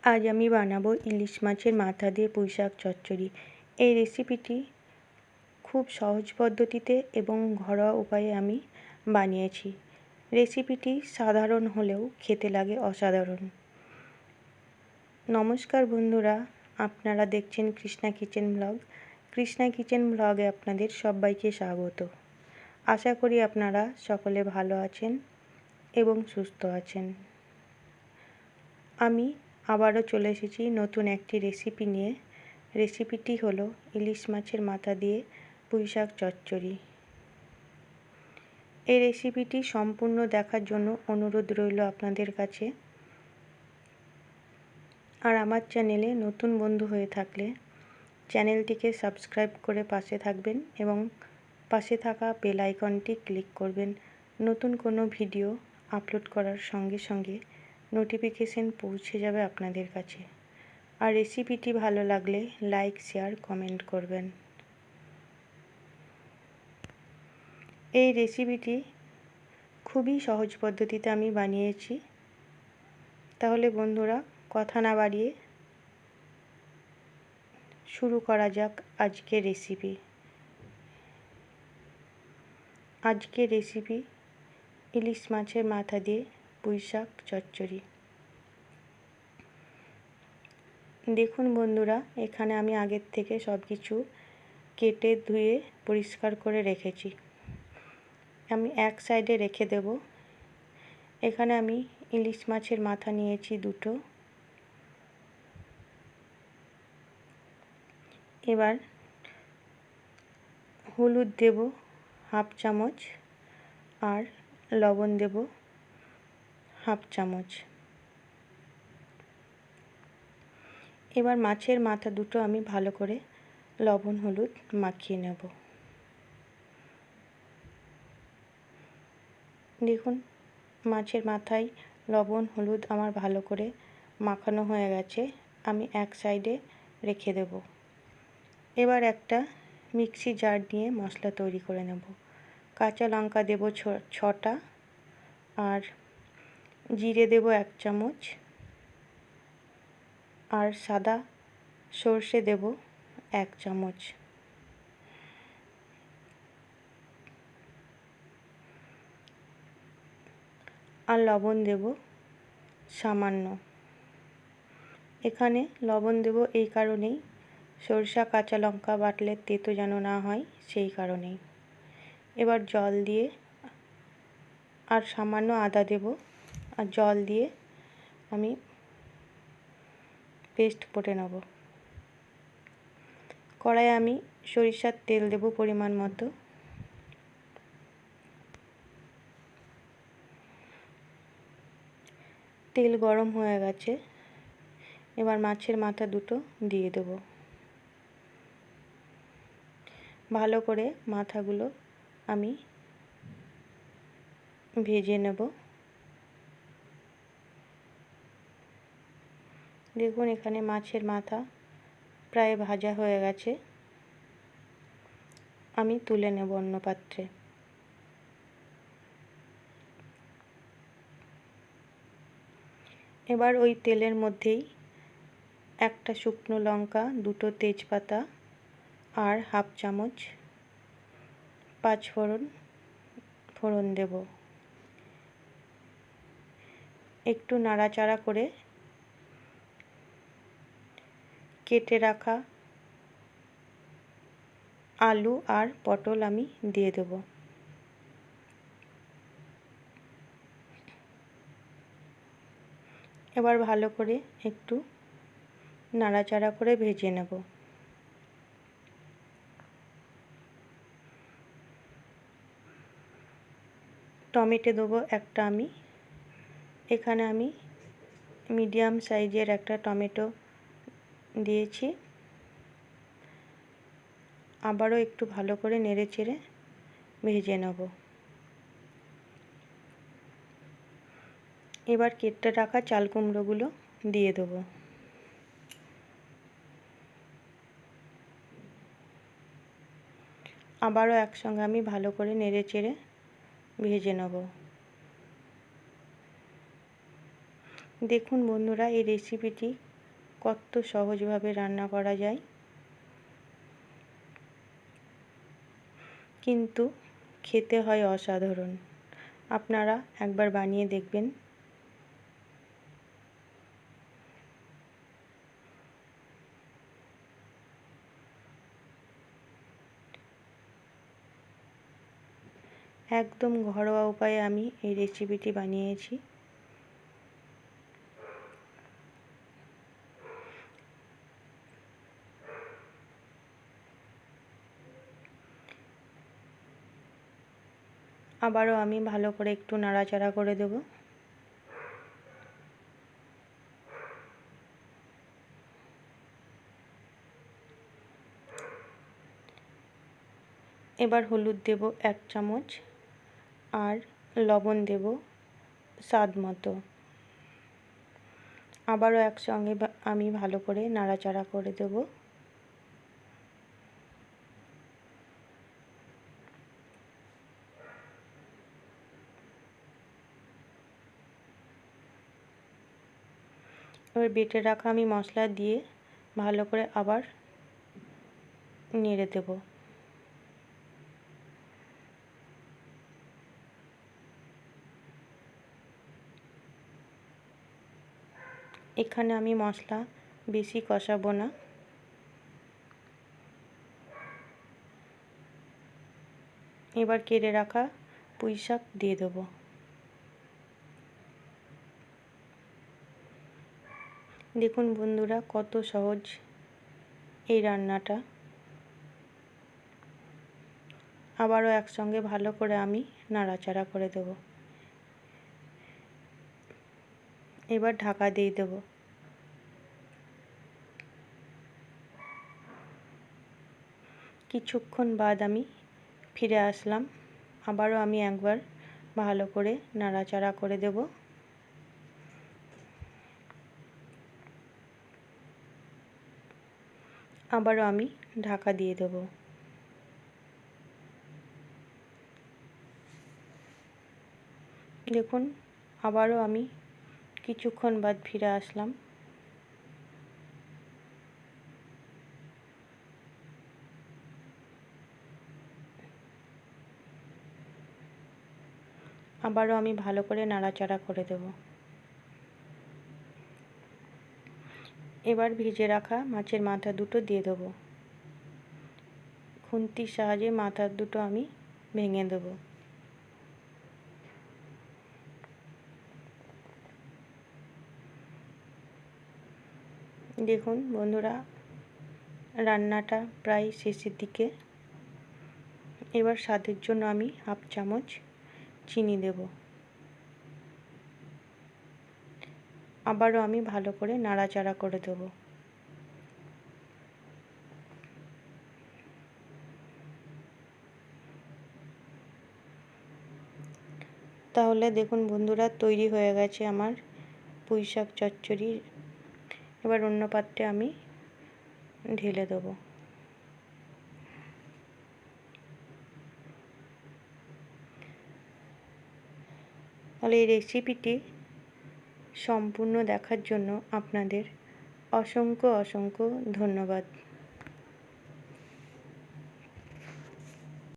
আজ আমি বানাবো ইলিশ মাছের মাথা দিয়ে পুঁইশাক চচ্চড়ি। এই রেসিপিটি খুব সহজ পদ্ধতিতে এবং ঘরোয়া উপায়ে আমি বানিয়েছি। রেসিপিটি সাধারণ হলেও খেতে লাগে অসাধারণ। নমস্কার বন্ধুরা, আপনারা দেখছেন Krishna kitchen blog. Krishna kitchen ব্লগে আপনাদের সবাইকে স্বাগত। আশা করি আপনারা সকলে ভালো আছেন এবং সুস্থ আছেন। আমি আবারও চলে এসেছি নতুন একটি রেসিপি নিয়ে। রেসিপিটি হলো ইলিশ মাছের মাথা দিয়ে পুঁইশাক চচ্চড়ি। এই রেসিপিটি সম্পূর্ণ দেখার জন্য অনুরোধ রইল আপনাদের কাছে। আর আমার চ্যানেলে নতুন বন্ধু হয়ে থাকলে চ্যানেলটিকে সাবস্ক্রাইব করে পাশে থাকবেন এবং পাশে থাকা বেল আইকনটি ক্লিক করবেন। নতুন কোনো ভিডিও আপলোড করার সঙ্গে সঙ্গে নোটিফিকেশন পৌঁছে যাবে আপনাদের কাছে। আর রেসিপিটি ভালো লাগলে লাইক, শেয়ার, কমেন্ট করবেন। এই রেসিপিটি খুবই সহজ পদ্ধতিতে আমি বানিয়েছি। তাহলে বন্ধুরা, কথা না বাড়িয়ে শুরু করা যাক আজকের রেসিপি। আজকের রেসিপি ইলিশ মাছের মাথা দিয়ে পুঁইশাক চচ্চড়ি। দেখুন বন্ধুরা, এখানে আমি আগের থেকে সব কিছু কেটে ধুয়ে পরিষ্কার করে রেখেছি। আমি এক সাইডে রেখে দেব। এখানে আমি ইলিশ মাছের মাথা নিয়েছি দুটো। এবার হলুদ দেব হাফ চামচ আর লবণ দেব হাফ চামচ। এবার মাছের মাথা দুটো আমি ভালো করে লবণ হলুদ মাখিয়ে নেব। দেখুন, মাছের মাথায় লবণ হলুদ আমার ভালো করে মাখানো হয়ে গেছে। আমি এক সাইডে রেখে দেব। এবার একটা মিক্সি জার নিয়ে মশলা তৈরি করে নেব। কাঁচা লঙ্কা দেব 6টা আর জিরে দেব 1 চামচ আর সাদা সর্ষে দেব 1 চামচ। আর লবণ দেব সামান্য। এখানে লবণ দেব এই কারণেই, সরষা কাঁচা লঙ্কা বাটলে তেতো যেন না হয়, সেই কারণেই। এবার জল দিয়ে আর সামান্য আদা দেব আর জল দিয়ে আমি পেস্ট করে নেব। কড়াইয়ে আমি সরিষার তেল দেব পরিমাণ মতো। তেল গরম হয়ে গেছে। এবার মাছের মাথা দুটো দিয়ে দেব। ভালো করে মাথাগুলো আমি ভেজে নেব। দেখুন, এখানে মাছের মাথা প্রায় ভাজা হয়ে গেছে। আমি তুলে নেব অন্য পাত্রে। এবার ওই তেলের মধ্যেই একটা শুকনো লঙ্কা, দুটো তেজপাতা আর হাফ চামচ 5 ফোড়ন দেব। একটু নাড়াচাড়া করে কেটে রাখা আলু আর পটল আমি দিয়ে দেব। এবার ভালো করে একটু নাড়াচাড়া করে ভেজে নেব। টমেটো দেবো একটা আমি। এখানে আমি মিডিয়াম সাইজের একটা টমেটো দিয়েছি। আবারও একটু ভালো করে নেড়েচেড়ে ভেজে নেব। এবার কেটে রাখা চাল কুমড়োগুলো দিয়ে দেবো। আবারও একসঙ্গে আমি ভালো করে নেড়েচেড়ে ভেজে নেব। দেখুন বন্ধুরা, এই রেসিপিটি কত সহজভাবে রান্না করা যায়, কিন্তু খেতে হয় অসাধারণ। আপনারা একবার বানিয়ে দেখবেন। একদম ঘরোয়া উপায়ে আমি এই রেসিপিটি বানিয়েছি। আবারও আমি ভালো করে একটু নাড়াচাড়া করে দেব। এবার হলুদ দেব 1 চামচ আর লবণ দেব স্বাদ মতো। আবারও একসঙ্গে আমি ভালো করে নাড়াচাড়া করে দেব। এবার বেটে রাখা আমি মশলা দিয়ে ভালো করে আবার নেড়ে দেব। এখানে আমি মশলা বেশি কষাবো না। এবার কেটে রাখা পুঁইশাক দিয়ে দেব। দেখুন বন্ধুরা, কত সহজ এই রান্নাটা। আবারও একসঙ্গে ভালো করে আমি নাড়াচাড়া করে দেব। এবার ঢাকা দিয়ে দেব। কিছুক্ষণ বাদ আমি ফিরে আসলাম। আবারও আমি একবার ভালো করে নাড়াচাড়া করে দেব। আবারও আমি ঢাকা দিয়ে দেব। দেখুন, আবারও আমি কিছুক্ষণ বাদ ফিরে আসলাম। আবারও আমি ভালো করে নাড়াচাড়া করে দেব। এবার ভেজে রাখা মাছের মাথা দুটো দিয়ে দেব। খুন্তির সাহায্যে মাথা দুটো আমি ভেঙে দেব। দেখুন বন্ধুরা, রান্নাটা প্রায় শেষের দিকে। এবার স্বাদের জন্য আমি 1/2 চামচ চিনি দেব। আবারও আমি ভালো করে নাড়াচাড়া করে দেব। তাহলে দেখুন বন্ধুরা, তৈরি হয়ে গেছে আমার পুঁইশাক চচ্চড়ি। এবার অন্য পাত্রে আমি ঢেলে দেব। তাহলে এই রেসিপিটি সম্পূর্ণ দেখার জন্য আপনাদের অসংখ্য অসংখ্য ধন্যবাদ।